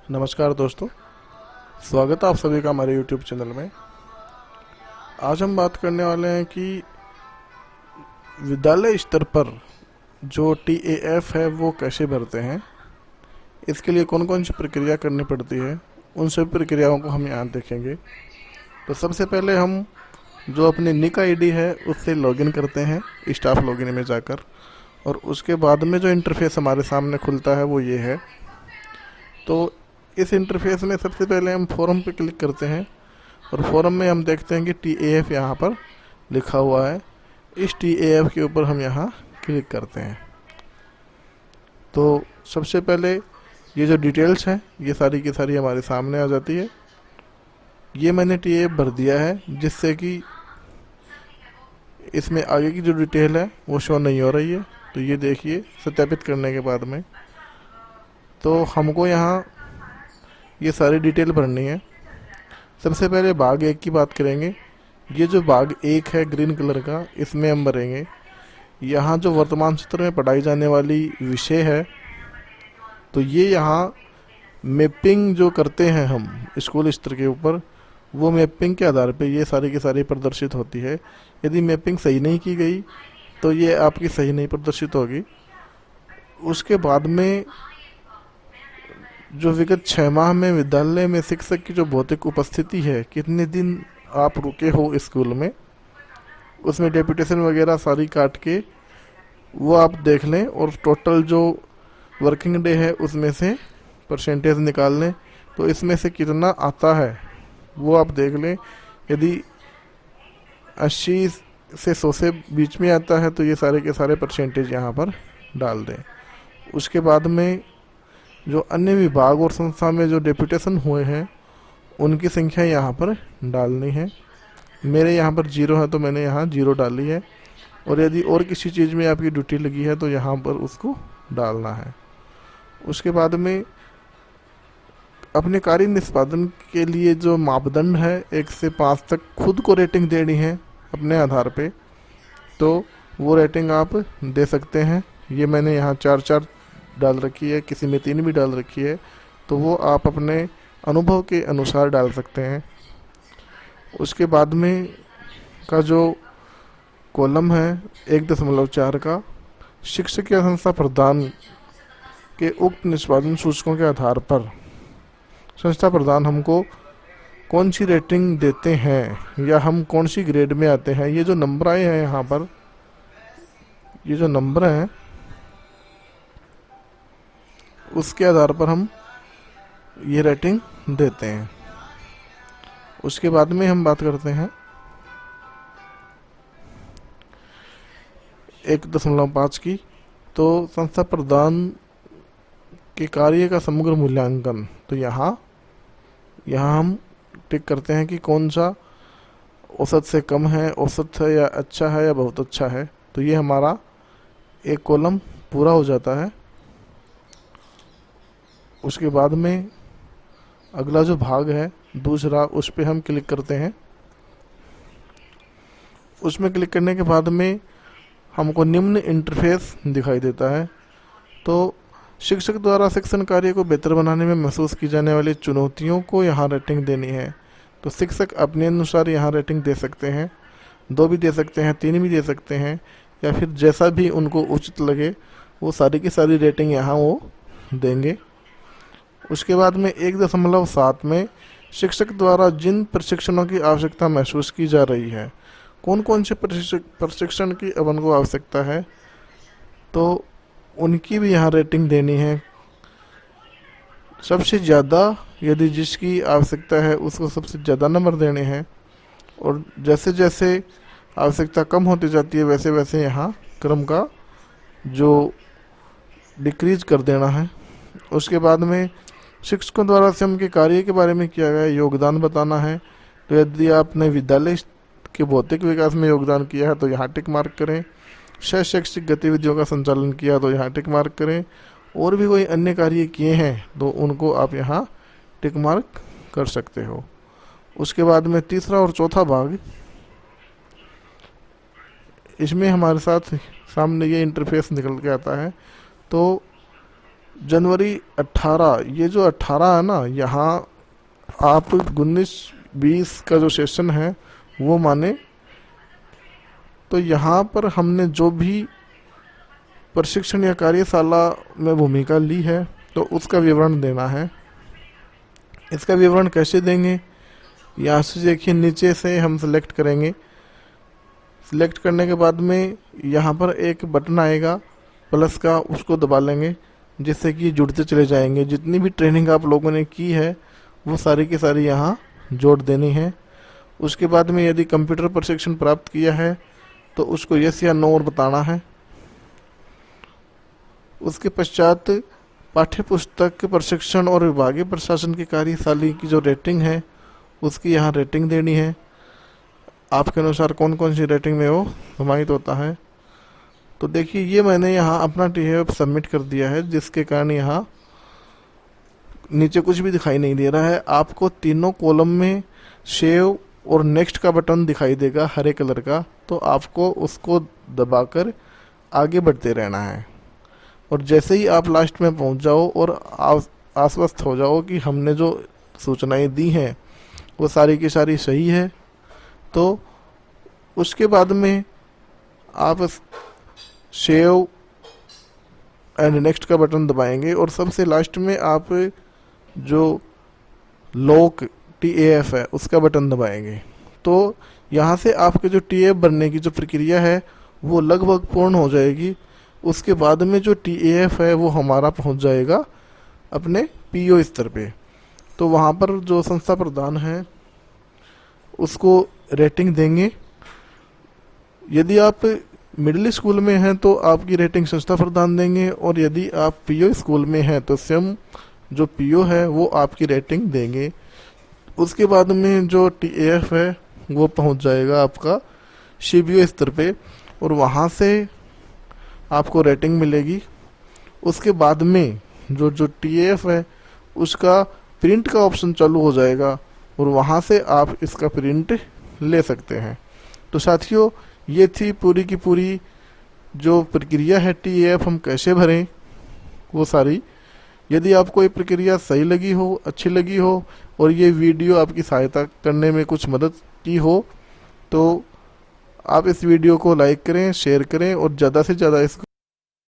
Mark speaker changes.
Speaker 1: नमस्कार दोस्तों, स्वागत है आप सभी का हमारे YouTube चैनल में। आज हम बात करने वाले हैं कि विद्यालय स्तर पर जो TAF है वो कैसे भरते हैं, इसके लिए कौन कौन सी प्रक्रिया करनी पड़ती है, उन सभी प्रक्रियाओं को हम यहाँ देखेंगे। तो सबसे पहले हम जो अपनी निक आईडी है उससे लॉगिन करते हैं स्टाफ लॉगिन में जाकर, और उसके बाद में जो इंटरफेस हमारे सामने खुलता है वो ये है। तो इस इंटरफेस में सबसे पहले हम फॉर्म पे क्लिक करते हैं और फॉर्म में हम देखते हैं कि TAF यहाँ पर लिखा हुआ है। इस TAF के ऊपर हम यहाँ क्लिक करते हैं। तो सबसे पहले ये जो डिटेल्स हैं ये सारी की सारी हमारे सामने आ जाती है। ये मैंने TAF भर दिया है, जिससे कि इसमें आगे की जो डिटेल है वो शो नहीं हो रही है। तो ये देखिए, सत्यापित करने के बाद में तो हमको यहाँ ये सारी डिटेल भरनी है। सबसे पहले भाग 1 की बात करेंगे। ये जो भाग 1 है ग्रीन कलर का, इसमें हम भरेंगे यहाँ जो वर्तमान सत्र में पढ़ाई जाने वाली विषय है। तो ये यहाँ मैपिंग जो करते हैं हम स्कूल स्तर के ऊपर, वो मैपिंग के आधार पे ये सारी की सारी प्रदर्शित होती है। यदि मैपिंग सही नहीं की गई तो ये आपकी सही नहीं प्रदर्शित होगी। उसके बाद में जो विगत 6 माह में विद्यालय में शिक्षक की जो भौतिक उपस्थिति है, कितने दिन आप रुके हो स्कूल में, उसमें डेपुटेशन वगैरह सारी काट के वो आप देख लें, और टोटल जो वर्किंग डे है उसमें से परसेंटेज निकाल लें। तो इसमें से कितना आता है वो आप देख लें। यदि 80 से 100 से बीच में आता है तो ये सारे के सारे परसेंटेज यहाँ पर डाल दें। उसके बाद में जो अन्य विभाग और संस्था में जो डेपुटेशन हुए हैं उनकी संख्या यहाँ पर डालनी है। मेरे यहाँ पर 0 है तो मैंने यहाँ 0 डाली है, और यदि और किसी चीज़ में आपकी ड्यूटी लगी है तो यहाँ पर उसको डालना है। उसके बाद में अपने कार्य निष्पादन के लिए जो मापदंड है 1 से 5 तक खुद को रेटिंग देनी है अपने आधार पे, तो वो रेटिंग आप दे सकते हैं। ये मैंने यहाँ 4-4 डाल रखी है, किसी में 3 भी डाल रखी है, तो वो आप अपने अनुभव के अनुसार डाल सकते हैं। उसके बाद में का जो कॉलम है 1.4 का, शिक्षक या संस्था प्रधान के उक्त निष्पादन सूचकों के आधार पर संस्था प्रधान हमको कौन सी रेटिंग देते हैं या हम कौन सी ग्रेड में आते हैं। ये जो नंबर आए हैं यहाँ पर, ये जो नंबर हैं उसके आधार पर हम ये रेटिंग देते हैं। उसके बाद में हम बात करते हैं 1.5 की। तो संस्था प्रधान के कार्य का समग्र मूल्यांकन, तो यहाँ हम टिक करते हैं कि कौन सा औसत से कम है, औसत है या अच्छा है या बहुत अच्छा है। तो ये हमारा एक कॉलम पूरा हो जाता है। उसके बाद में अगला जो भाग है दूसरा, उस पर हम क्लिक करते हैं। उसमें क्लिक करने के बाद में हमको निम्न इंटरफेस दिखाई देता है। तो शिक्षक द्वारा शिक्षण कार्य को बेहतर बनाने में महसूस की जाने वाली चुनौतियों को यहाँ रेटिंग देनी है। तो शिक्षक अपने अनुसार यहाँ रेटिंग दे सकते हैं, 2 भी दे सकते हैं, 3 भी दे सकते हैं, या फिर जैसा भी उनको उचित लगे वो सारी की सारी रेटिंग यहाँ वो देंगे। उसके बाद में 1.7 में शिक्षक द्वारा जिन प्रशिक्षणों की आवश्यकता महसूस की जा रही है, कौन कौन से प्रशिक्षण की अपन को आवश्यकता है, तो उनकी भी यहाँ रेटिंग देनी है। सबसे ज़्यादा यदि जिसकी आवश्यकता है उसको सबसे ज़्यादा नंबर देने हैं, और जैसे जैसे आवश्यकता कम होती जाती है वैसे वैसे यहाँ क्रम का जो डिक्रीज कर देना है। उसके बाद में शिक्षकों द्वारा स्वयं के कार्य के बारे में किया गया योगदान बताना है। तो यदि आपने विद्यालय के भौतिक विकास में योगदान किया है तो यहाँ टिक मार्क करें। शैक्षिक गतिविधियों का संचालन किया तो यहाँ टिक मार्क करें। और भी कोई अन्य कार्य किए हैं तो उनको आप यहाँ टिक मार्क कर सकते हो। उसके बाद में तीसरा और चौथा भाग, इसमें हमारे साथ सामने ये इंटरफेस निकल के आता है। तो जनवरी 18, ये जो 18 है ना, यहाँ आप 19-20 का जो सेशन है वो माने। तो यहाँ पर हमने जो भी प्रशिक्षण या कार्यशाला में भूमिका ली है तो उसका विवरण देना है। इसका विवरण कैसे देंगे, यहाँ से देखिए नीचे से हम सेलेक्ट करेंगे। सिलेक्ट करने के बाद में यहाँ पर एक बटन आएगा प्लस का, उसको दबा लेंगे जिससे कि जुड़ते चले जाएंगे। जितनी भी ट्रेनिंग आप लोगों ने की है वो सारी की सारी यहाँ जोड़ देनी है। उसके बाद में यदि कंप्यूटर प्रशिक्षण प्राप्त किया है तो उसको यस या नो और बताना है। उसके पश्चात पाठ्य पुस्तक प्रशिक्षण और विभागीय प्रशासन की कार्यशाला की जो रेटिंग है उसकी यहाँ रेटिंग देनी है। आपके अनुसार कौन कौन सी रेटिंग में वो समाहित होता है। तो देखिए ये मैंने यहाँ अपना TAF सबमिट कर दिया है, जिसके कारण यहाँ नीचे कुछ भी दिखाई नहीं दे रहा है। आपको तीनों कॉलम में सेव और नेक्स्ट का बटन दिखाई देगा हरे कलर का, तो आपको उसको दबाकर आगे बढ़ते रहना है। और जैसे ही आप लास्ट में पहुंच जाओ और आश्वस्त हो जाओ कि हमने जो सूचनाएं दी हैं वो सारी की सारी सही है, तो उसके बाद में आप सेव एंड नेक्स्ट का बटन दबाएंगे और सबसे लास्ट में आप जो लॉक TAF है उसका बटन दबाएंगे। तो यहाँ से आपके जो TAF बनने की जो प्रक्रिया है वो लगभग पूर्ण हो जाएगी। उसके बाद में जो TAF है वो हमारा पहुँच जाएगा अपने PO स्तर पे। तो वहाँ पर जो संस्था प्रधान है उसको रेटिंग देंगे। यदि आप मिडिल स्कूल में हैं तो आपकी रेटिंग संस्था प्रधान देंगे, और यदि आप PO स्कूल में हैं तो स्वयं जो PO है वो आपकी रेटिंग देंगे। उसके बाद में जो TAF है वो पहुंच जाएगा आपका CBO स्तर पे, और वहाँ से आपको रेटिंग मिलेगी। उसके बाद में जो TAF है उसका प्रिंट का ऑप्शन चालू हो जाएगा और वहाँ से आप इसका प्रिंट ले सकते हैं। तो साथियों ये थी पूरी की पूरी जो प्रक्रिया है TAF हम कैसे भरें वो सारी। यदि आपको ये प्रक्रिया सही लगी हो, अच्छी लगी हो और ये वीडियो आपकी सहायता करने में कुछ मदद की हो तो आप इस वीडियो को लाइक करें, शेयर करें और ज़्यादा से ज़्यादा इसको